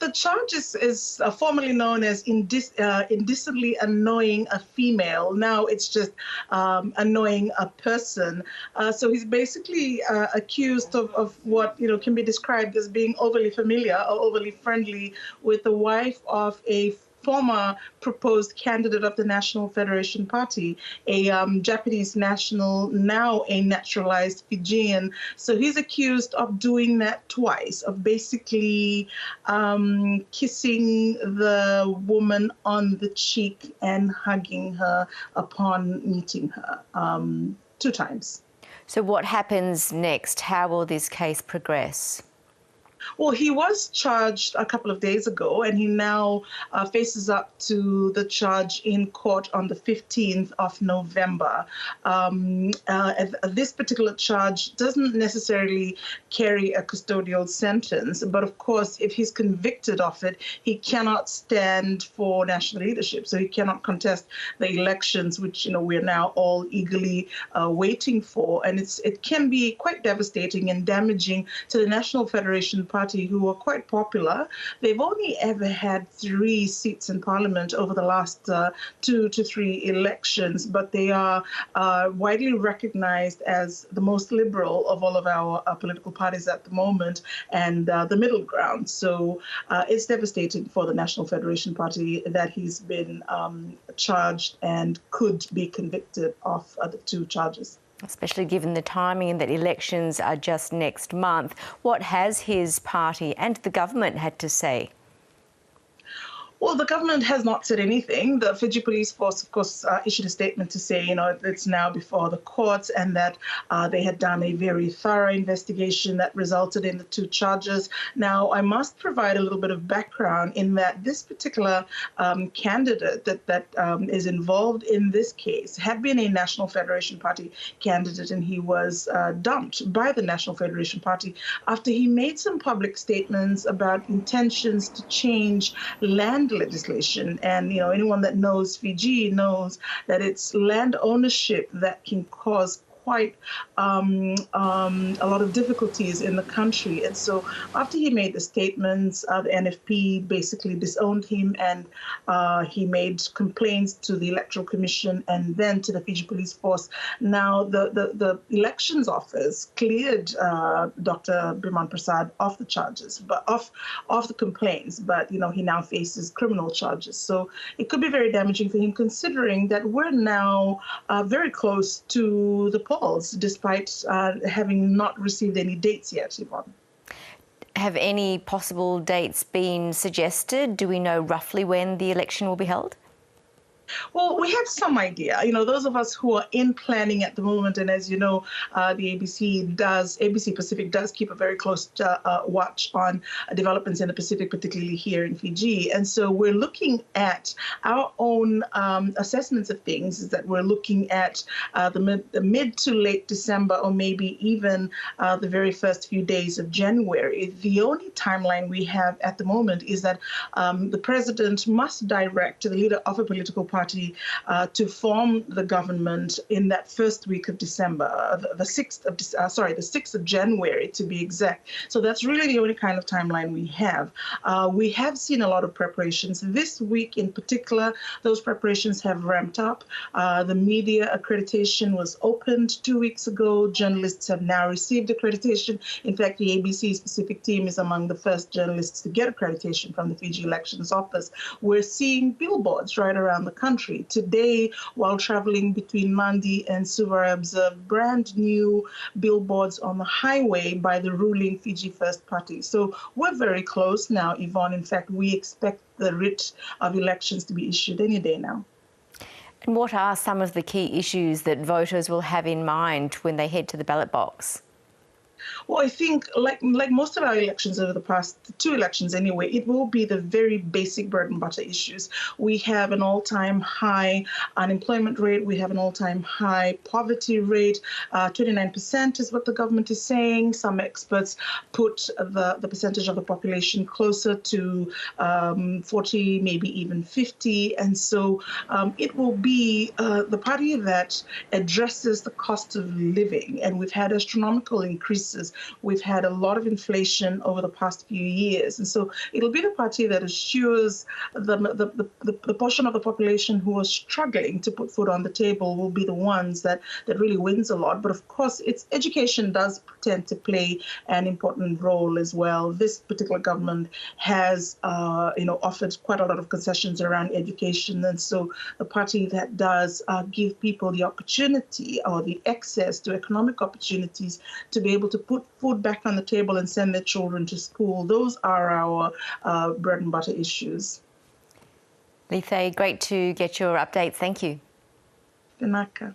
the charge is formerly known as indecently annoying a female. Now it's just annoying a person. So he's basically accused of what can be described as being overly familiar or overly friendly with the wife of a former proposed candidate of the National Federation Party, a Japanese national, now a naturalized Fijian. So he's accused of doing that twice, of basically kissing the woman on the cheek and hugging her upon meeting her 2 times. So what happens next? How will this case progress? Well, he was charged a couple of days ago, and he now faces up to the charge in court on the 15th of November. This particular charge doesn't necessarily carry a custodial sentence, but of course, if he's convicted of it, he cannot stand for national leadership. So he cannot contest the elections, which we're now all eagerly waiting for. And it can be quite devastating and damaging to the National Federation Party, who are quite popular. They've only ever had 3 seats in Parliament over the last 2 to 3 elections, but they are widely recognized as the most liberal of all of our political parties at the moment, and the middle ground. So it's devastating for the National Federation Party that he's been charged and could be convicted of the 2 charges. Especially given the timing and that elections are just next month. What has his party and the government had to say? Well, the government has not said anything. The Fiji Police Force, of course, issued a statement to say, it's now before the courts, and that they had done a very thorough investigation that resulted in the 2 charges. Now, I must provide a little bit of background in that this particular candidate that is involved in this case had been a National Federation Party candidate, and he was dumped by the National Federation Party after he made some public statements about intentions to change land legislation. And anyone that knows Fiji knows that it's land ownership that can cause quite a lot of difficulties in the country. And so after he made the statements, the NFP basically disowned him, and he made complaints to the Electoral Commission and then to the Fiji Police Force. Now, the Elections Office cleared Dr. Biman Prasad of the charges, but of the complaints, but he now faces criminal charges. So it could be very damaging for him, considering that we're now very close to the polls, despite having not received any dates yet, Yvonne. Have any possible dates been suggested? Do we know roughly when the election will be held? Well, we have some idea. Those of us who are in planning at the moment, and as you know, the ABC Pacific does keep a very close watch on developments in the Pacific, particularly here in Fiji. And so we're looking at our own assessments of things, is that we're looking at the mid to late December, or maybe even the very first few days of January. The only timeline we have at the moment is that the president must direct the leader of a political party to form the government in that first week of December, the 6th of January to be exact. So that's really the only kind of timeline we have. We have seen a lot of preparations. This week in particular, those preparations have ramped up. The media accreditation was opened 2 weeks ago. Journalists have now received accreditation. In fact, the ABC Pacific team is among the first journalists to get accreditation from the Fiji Elections Office. We're seeing billboards right around the country. Today, while traveling between Mandi and Suva, I observed brand new billboards on the highway by the ruling Fiji First Party. So we're very close now, Yvonne. In fact, we expect the writ of elections to be issued any day now. And what are some of the key issues that voters will have in mind when they head to the ballot box? Well, I think like most of our elections over the past 2 elections anyway, it will be the very basic bread and butter issues. We have an all-time high unemployment rate. We have an all-time high poverty rate. 29% is what the government is saying. Some experts put the percentage of the population closer to 40, maybe even 50. And so it will be the party that addresses the cost of living. And we've had astronomical increases resources. We've had a lot of inflation over the past few years. And so it'll be the party that assures the portion of the population who are struggling to put food on the table will be the ones that really wins a lot. But of course, its education does tend to play an important role as well. This particular government has, offered quite a lot of concessions around education. And so the party that does give people the opportunity or the access to economic opportunities to be able to put food back on the table and send their children to school, those are our bread and butter issues. Lice, great to get your update. Thank you. Ganaka.